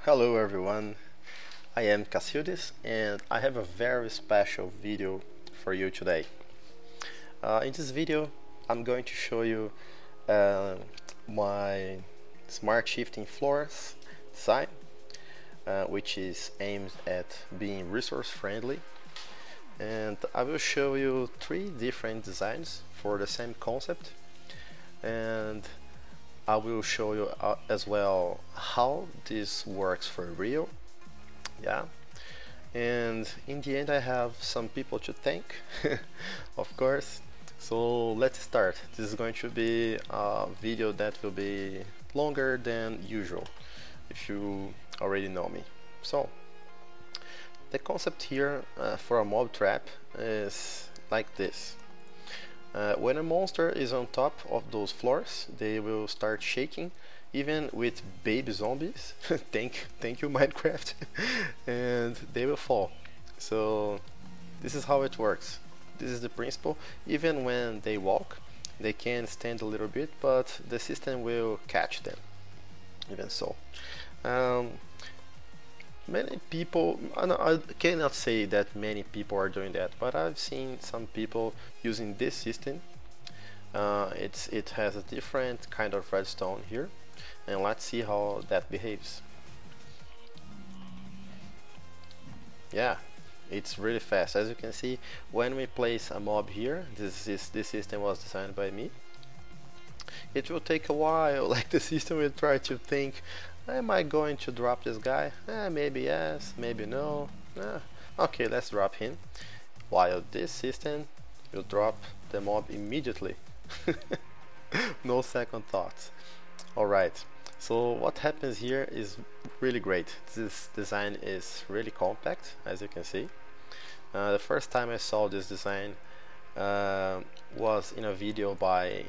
Hello everyone, I am Cacildes and I have a very special video for you today. In this video I'm going to show you uh, my smart shifting floors design, which is aimed at being resource friendly, and I will show you 3 different designs for the same concept, and I will show you as well how this works for real. Yeah, and in the end I have some people to thank of course. So let's start. This is going to be a video that will be longer than usual if you already know me. So the concept here for a mob trap is like this. When a monster is on top of those floors, they will start shaking, even with baby zombies. thank you Minecraft. And they will fall. So this is how it works. This is the principle. Even when they walk, they can stand a little bit, but the system will catch them. Even so. Many people, I cannot say that many people are doing that, but I've seen some people using this system. It has a different kind of redstone here, and let's see how that behaves. Yeah, it's really fast. As you can see, when we place a mob here, this system was designed by me. It will take a while, like the system will try to think, am I going to drop this guy? Maybe yes, maybe no. Okay, let's drop him. While this system will drop the mob immediately. No second thoughts. Alright, so what happens here is really great. This design is really compact, as you can see. The first time I saw this design was in a video by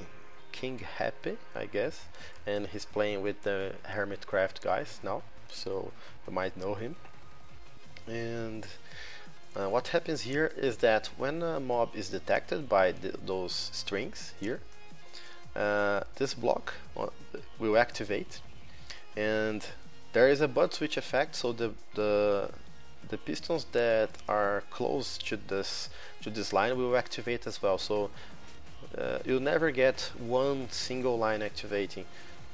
King Happy, I guess, and he's playing with the Hermitcraft guys now, so you might know him. And what happens here is that when a mob is detected by those strings here, this block will activate, and there is a butt switch effect, so the pistons that are close to this line will activate as well. So you'll never get one single line activating,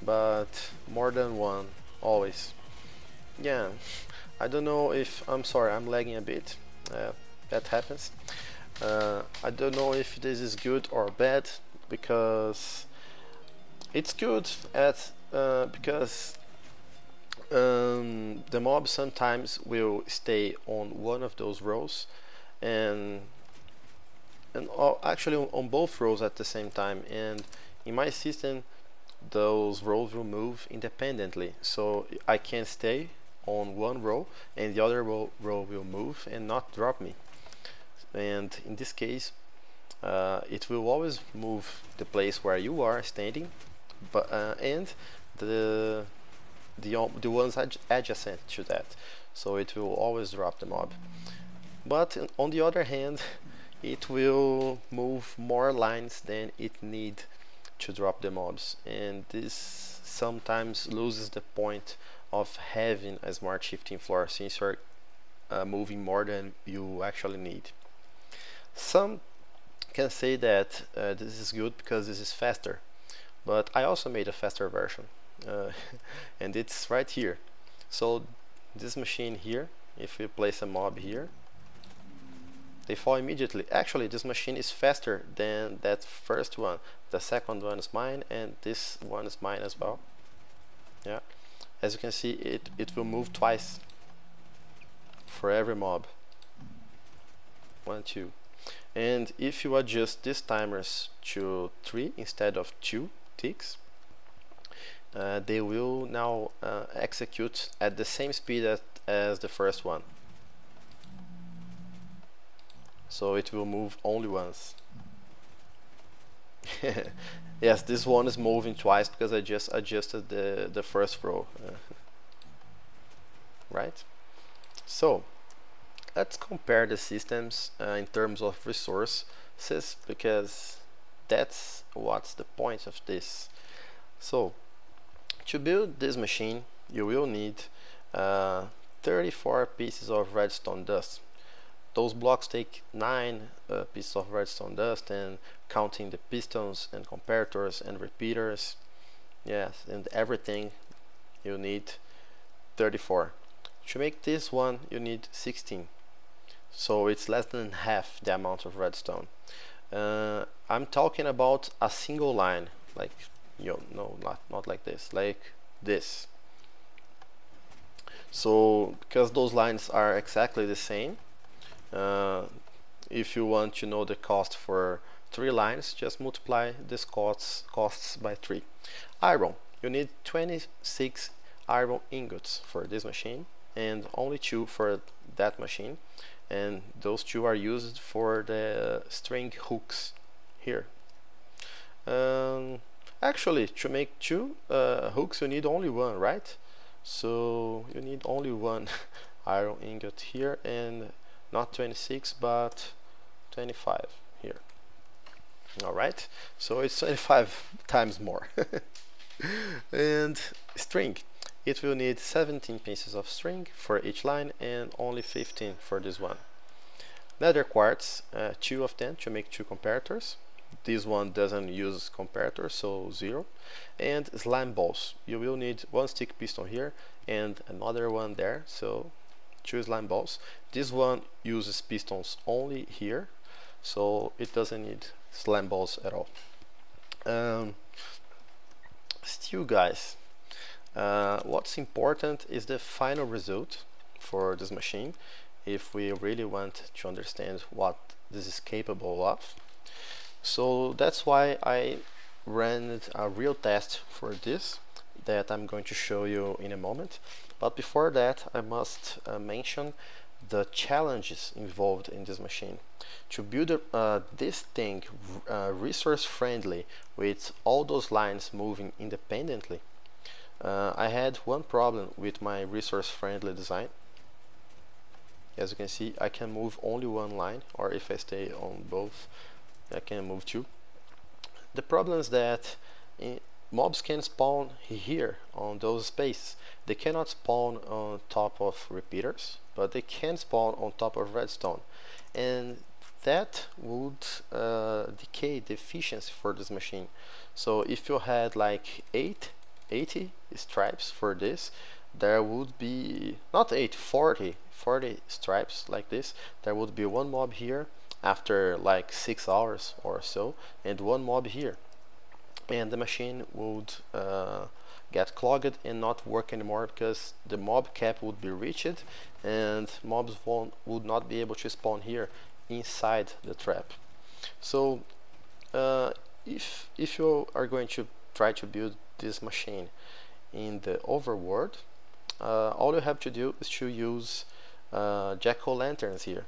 but more than one always. Yeah, I don't know if I'm sorry, I'm lagging a bit. That happens. I don't know if this is good or bad, because it's good at because the mob sometimes will stay on one of those rows, and actually on both rows at the same time, and in my system those rows will move independently, so I can stay on one row and the other row will move and not drop me. And in this case it will always move the place where you are standing, but and the ones adjacent to that, so it will always drop the mob. But on the other hand, it will move more lines than it need to drop the mobs, and this sometimes loses the point of having a smart shifting floor, since you're moving more than you actually need. Some can say that this is good because this is faster, but I also made a faster version, and it's right here. So this machine here, if we place a mob here, they fall immediately. Actually, this machine is faster than that first one. The second one is mine, and this one is mine as well. Yeah, as you can see, it will move twice for every mob. 1, 2. And if you adjust these timers to 3 instead of 2 ticks, they will now execute at the same speed as the first one. So it will move only once. Yes, this one is moving twice because I just adjusted the first row. Right? So let's compare the systems in terms of resources, because that's what's the point of this. So to build this machine, you will need uh, 34 pieces of redstone dust. Those blocks take 9 pieces of redstone dust, and counting the pistons and comparators and repeaters, yes, and everything, you need 34. To make this one you need 16, so it's less than half the amount of redstone. I'm talking about a single line, like, no, not like this, like this. So because those lines are exactly the same, if you want to know the cost for 3 lines, just multiply this costs by 3. Iron, you need 26 iron ingots for this machine, and only 2 for that machine, and those 2 are used for the string hooks here. Actually, to make 2 hooks you need only 1, right? So you need only 1 iron ingot here, and not 26 but 25 here. Alright, so it's 25 times more. And string, it will need 17 pieces of string for each line and only 15 for this one. Nether quartz, 2 of them to make 2 comparators. This one doesn't use comparators, so 0. And slime balls, you will need 1 stick piston here and another one there, so 2 slime balls. This one uses pistons only here, so it doesn't need slime balls at all. Still, guys, what's important is the final result for this machine, if we really want to understand what this is capable of. So that's why I ran a real test for this that I'm going to show you in a moment. But before that, I must mention the challenges involved in this machine. To build this thing resource friendly with all those lines moving independently, I had one problem with my resource friendly design. As you can see, I can move only 1 line, or if I stay on both, I can move 2. The problem is that mobs can spawn here on those spaces. They cannot spawn on top of repeaters, but they can spawn on top of redstone, and that would decay the efficiency for this machine. So if you had like 80 stripes for this, there would be not 40 stripes like this. There would be 1 mob here after like 6 hours or so, and 1 mob here, and the machine would get clogged and not work anymore, because the mob cap would be reached and mobs would not be able to spawn here inside the trap. So if you are going to try to build this machine in the overworld, all you have to do is to use jack-o'-lanterns here,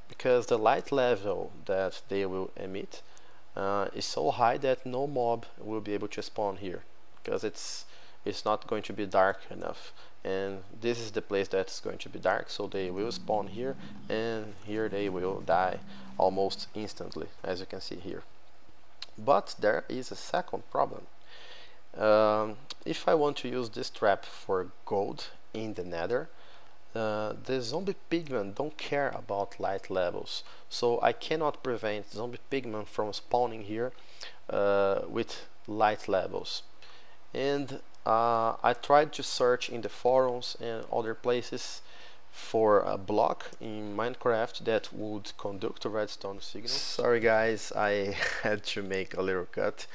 because the light level that they will emit is so high that no mob will be able to spawn here, because it's not going to be dark enough, and this is the place that's going to be dark, so they will spawn here, and here they will die almost instantly, as you can see here. But there is a second problem. If I want to use this trap for gold in the Nether, the zombie pigmen don't care about light levels, so I cannot prevent zombie pigmen from spawning here with light levels. And I tried to search in the forums and other places for a block in Minecraft that would conduct a redstone signal. Sorry guys, I had to make a little cut,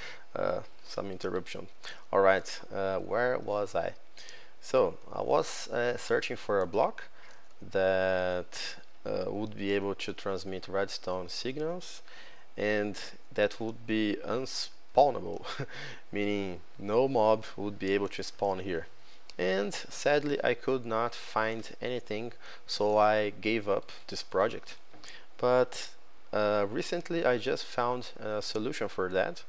some interruption. Alright, where was I? So I was searching for a block that would be able to transmit redstone signals, and that would be unspawnable, meaning no mob would be able to spawn here. And sadly I could not find anything, so I gave up this project. But recently I just found a solution for that,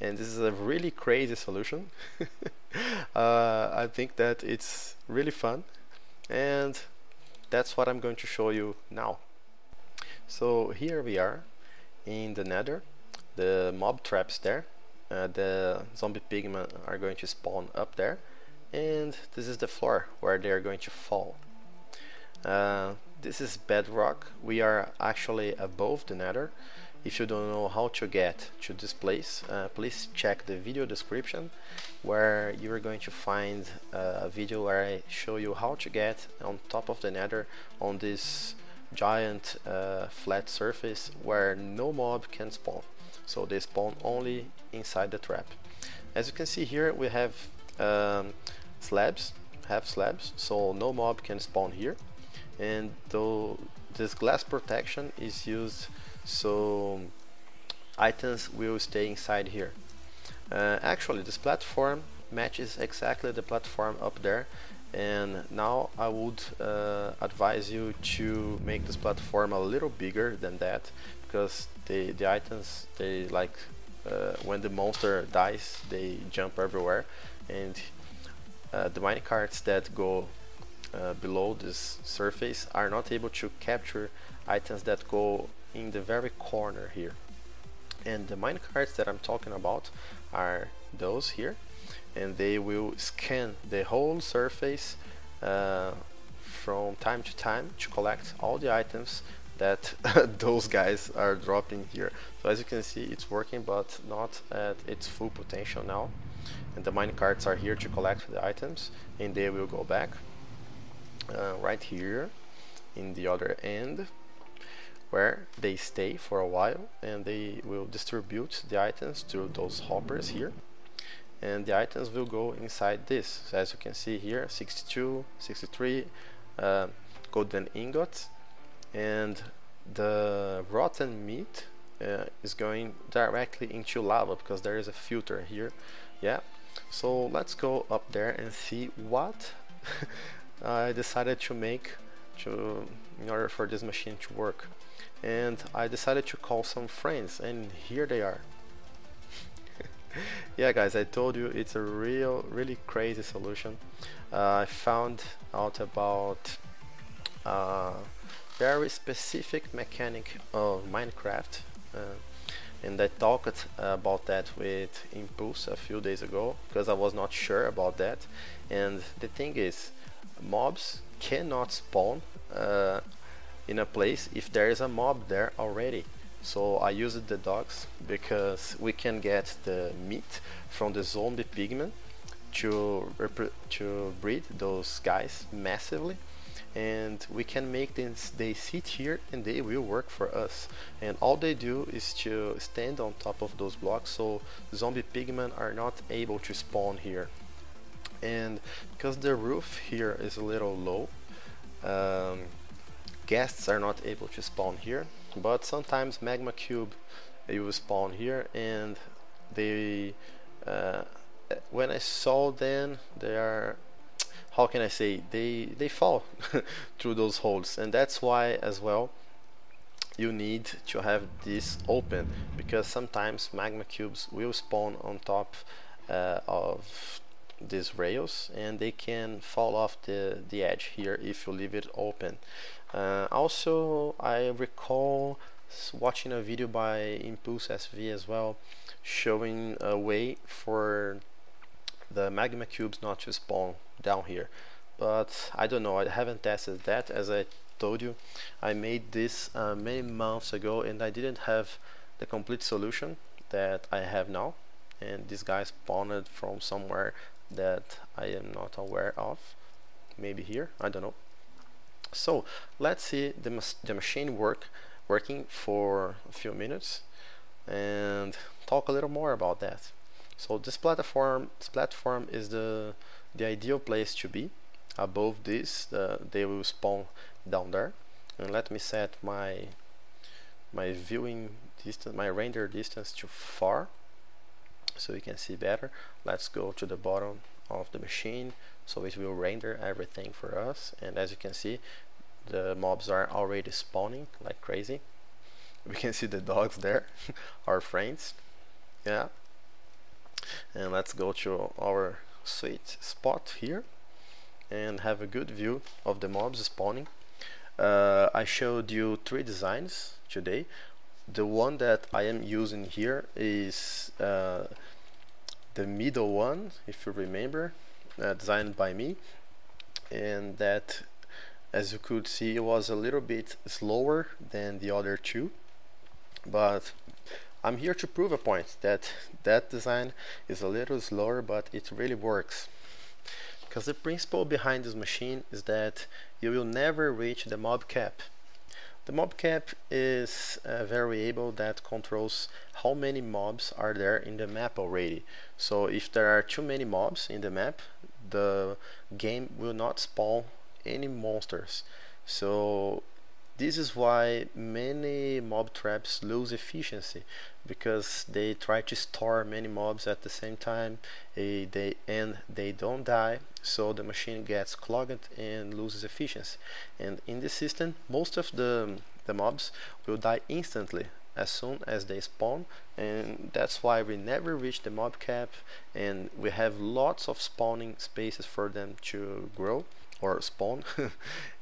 and this is a really crazy solution. I think that it's really fun, and that's what I'm going to show you now. So here we are in the Nether. The mob traps there, the zombie pigmen are going to spawn up there, and this is the floor where they are going to fall. This is bedrock. We are actually above the Nether. If you don't know how to get to this place, please check the video description, where you are going to find a video where I show you how to get on top of the Nether on this giant flat surface where no mob can spawn. So they spawn only inside the trap. As you can see here, we have slabs, so no mob can spawn here. And though this glass protection is used so items will stay inside here. Actually, this platform matches exactly the platform up there, and now I would advise you to make this platform a little bigger than that, because the items, they like when the monster dies, they jump everywhere, and the minecarts that go below this surface are not able to capture items that go in the very corner here. And the minecarts that I'm talking about are those here, and they will scan the whole surface from time to time to collect all the items that those guys are dropping here. So as you can see, it's working, but not at its full potential now. And the minecarts are here to collect the items, and they will go back right here in the other end, where they stay for a while, and they will distribute the items to those hoppers here, and the items will go inside this. So as you can see here, 62, 63 golden ingots, and the rotten meat is going directly into lava because there is a filter here. Yeah, so let's go up there and see what I decided to make in order for this machine to work. And I decided to call some friends, and here they are. Yeah guys, I told you it's a really crazy solution. I found out about very specific mechanic of Minecraft, and I talked about that with Impulse a few days ago, because I was not sure about that. And the thing is, mobs cannot spawn in a place if there is a mob there already. So I used the dogs because we can get the meat from the zombie pigmen to breed those guys massively, and we can make them, they sit here and they will work for us, and all they do is to stand on top of those blocks, so zombie pigmen are not able to spawn here. And because the roof here is a little low, guests are not able to spawn here, but sometimes magma cube will spawn here, and they when I saw them, they are, how can I say, they fall through those holes. And that's why as well you need to have this open, because sometimes magma cubes will spawn on top of these rails, and they can fall off the edge here if you leave it open. Also, I recall watching a video by Impulse SV as well, showing a way for the magma cubes not to spawn down here, but I don't know, I haven't tested that. As I told you, I made this many months ago, and I didn't have the complete solution that I have now, and this guy spawned from somewhere that I am not aware of, maybe here, I don't know. So let's see the machine working for a few minutes and talk a little more about that. So this platform is the ideal place to be. Above this, they will spawn down there. And let me set my viewing distance, my render distance to far, so you can see better. Let's go to the bottom of the machine, so it will render everything for us. And as you can see, the mobs are already spawning like crazy. We can see the dogs there, our friends. Yeah. And let's go to our sweet spot here and have a good view of the mobs spawning. I showed you 3 designs today. The one that I am using here is the middle one, if you remember. designed by me, and that, as you could see, was a little bit slower than the other two, but I'm here to prove a point that that design is a little slower, but it really works. Because the principle behind this machine is that you will never reach the mob cap. The mob cap is a variable that controls how many mobs are there in the map already. So if there are too many mobs in the map, the game will not spawn any monsters. So this is why many mob traps lose efficiency, because they try to store many mobs at the same time, and they don't die, so the machine gets clogged and loses efficiency. And in this system, most of the mobs will die instantly as soon as they spawn, and that's why we never reach the mob cap, and we have lots of spawning spaces for them to grow or spawn.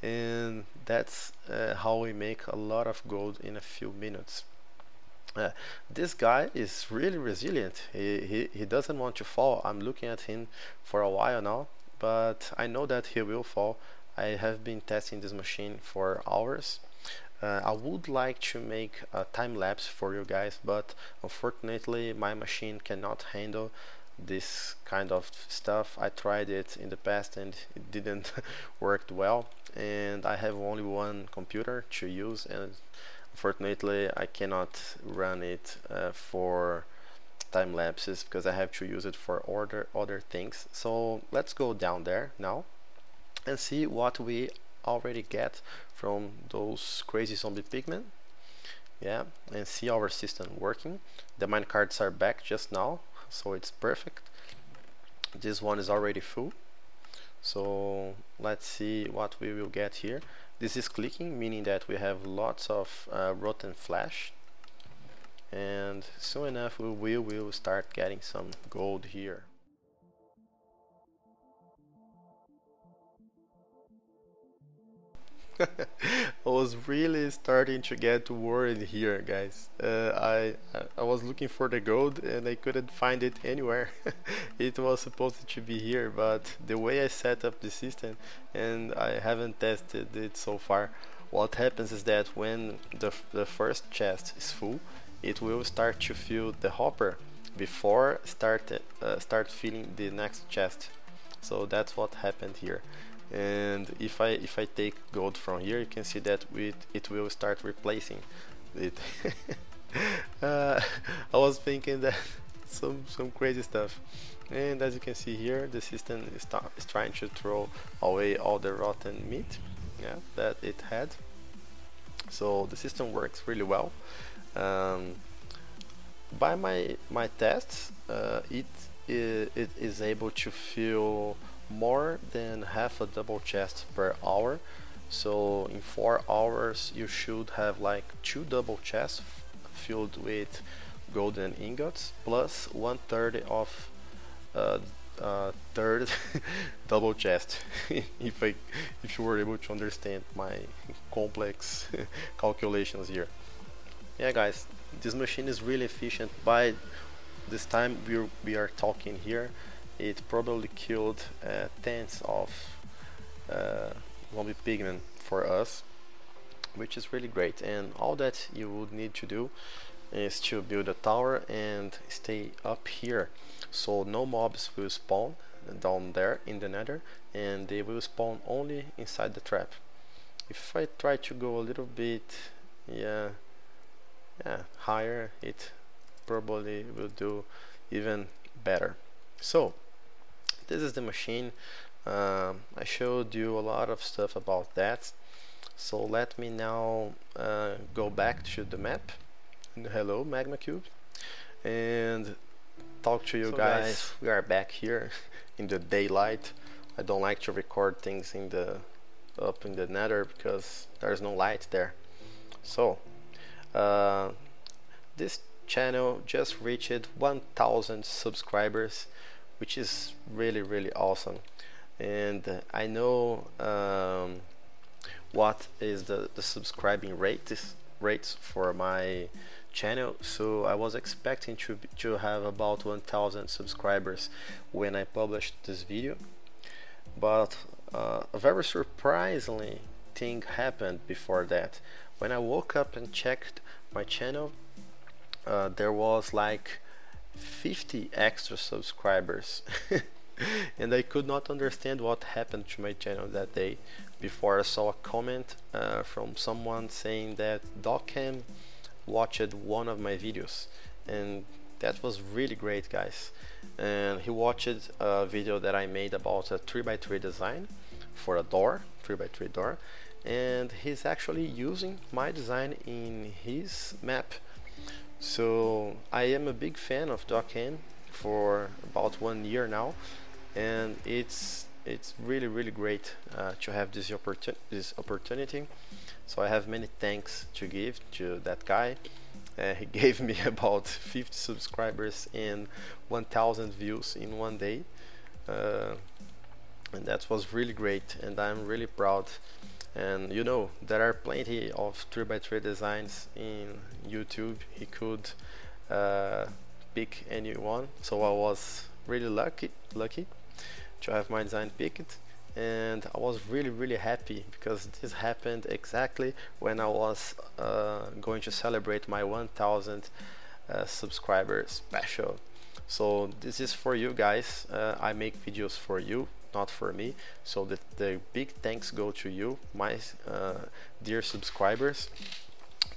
And that's how we make a lot of gold in a few minutes. This guy is really resilient. He doesn't want to fall. I'm looking at him for a while now, but I know that he will fall. I have been testing this machine for hours. I would like to make a time lapse for you guys, but unfortunately my machine cannot handle this kind of stuff. I tried it in the past and it didn't work well, and I have only one computer to use, and unfortunately I cannot run it for time lapses because I have to use it for other things. So let's go down there now and see what we already get from those crazy zombie pigmen. Yeah, and see our system working. The minecarts are back just now, so it's perfect. This one is already full, so let's see what we will get here. This is clicking, meaning that we have lots of rotten flesh, and soon enough we will start getting some gold here. I was really starting to get worried here, guys. I was looking for the gold and I couldn't find it anywhere. It was supposed to be here, but the way I set up the system, and I haven't tested it so far, what happens is that when the first chest is full, it will start to fill the hopper before start filling the next chest. So that's what happened here. And if I take gold from here, you can see that it will start replacing it. I was thinking that some crazy stuff, and as you can see here, the system is trying to throw away all the rotten meat, yeah, that it had. So the system works really well. By my tests, it is able to fill more than half a double chest per hour. So in 4 hours you should have like 2 double chests filled with golden ingots, plus 1/3 of third double chest. if you were able to understand my complex calculations here. Yeah, guys, this machine is really efficient. By this time we are talking here, it probably killed tens of zombie pigmen for us, which is really great. And all that you would need to do is to build a tower and stay up here, so no mobs will spawn down there in the nether, and they will spawn only inside the trap. If I try to go a little bit higher, it probably will do even better. So this is the machine. I showed you a lot of stuff about that, so let me now go back to the map. Hello magma cube, and talk to you guys. We are back here in the daylight. I don't like to record things in the up in the nether because there's no light there. So this channel just reached 1000 subscribers, which is really awesome. And I know what is the subscribing rates for my channel, so I was expecting to have about 1000 subscribers when I published this video, But a very surprisingly thing happened before that. When I woke up and checked my channel, there was like 50 extra subscribers. And I could not understand what happened to my channel that day before I saw a comment from someone saying that Docam watched one of my videos, and that was really great, guys. And he watched a video that I made about a 3x3 design for a door, 3x3 door, and he's actually using my design in his map. So I am a big fan of Docam for about 1 year now, and it's really great to have this opportunity. So I have many thanks to give to that guy. He gave me about 50 subscribers and 1,000 views in 1 day, and that was really great, and I'm really proud. And you know, there are plenty of 3x3 designs in YouTube. He could pick anyone, so I was really lucky to have my design picked. And I was really happy because this happened exactly when I was going to celebrate my 1,000 subscriber special. So this is for you guys. I make videos for you, not for me, so the big thanks go to you, my dear subscribers.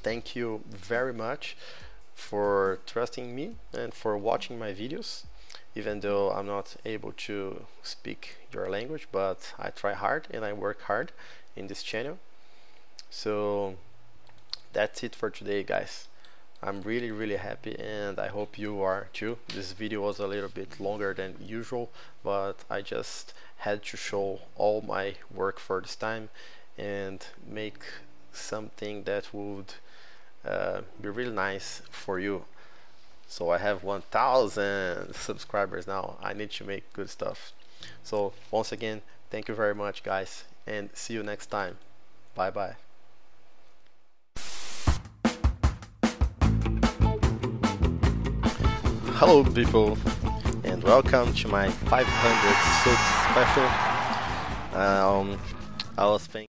Thank you very much for trusting me and for watching my videos, even though I'm not able to speak your language, but I try hard and I work hard in this channel. So that's it for today, guys. I'm really happy, and I hope you are too. This video was a little bit longer than usual, but I just had to show all my work for this time and make something that would be really nice for you. So I have 1,000 subscribers now. I need to make good stuff. So once again, thank you very much, guys, and see you next time. Bye bye. Hello people, and welcome to my 500 subs special. I was thinking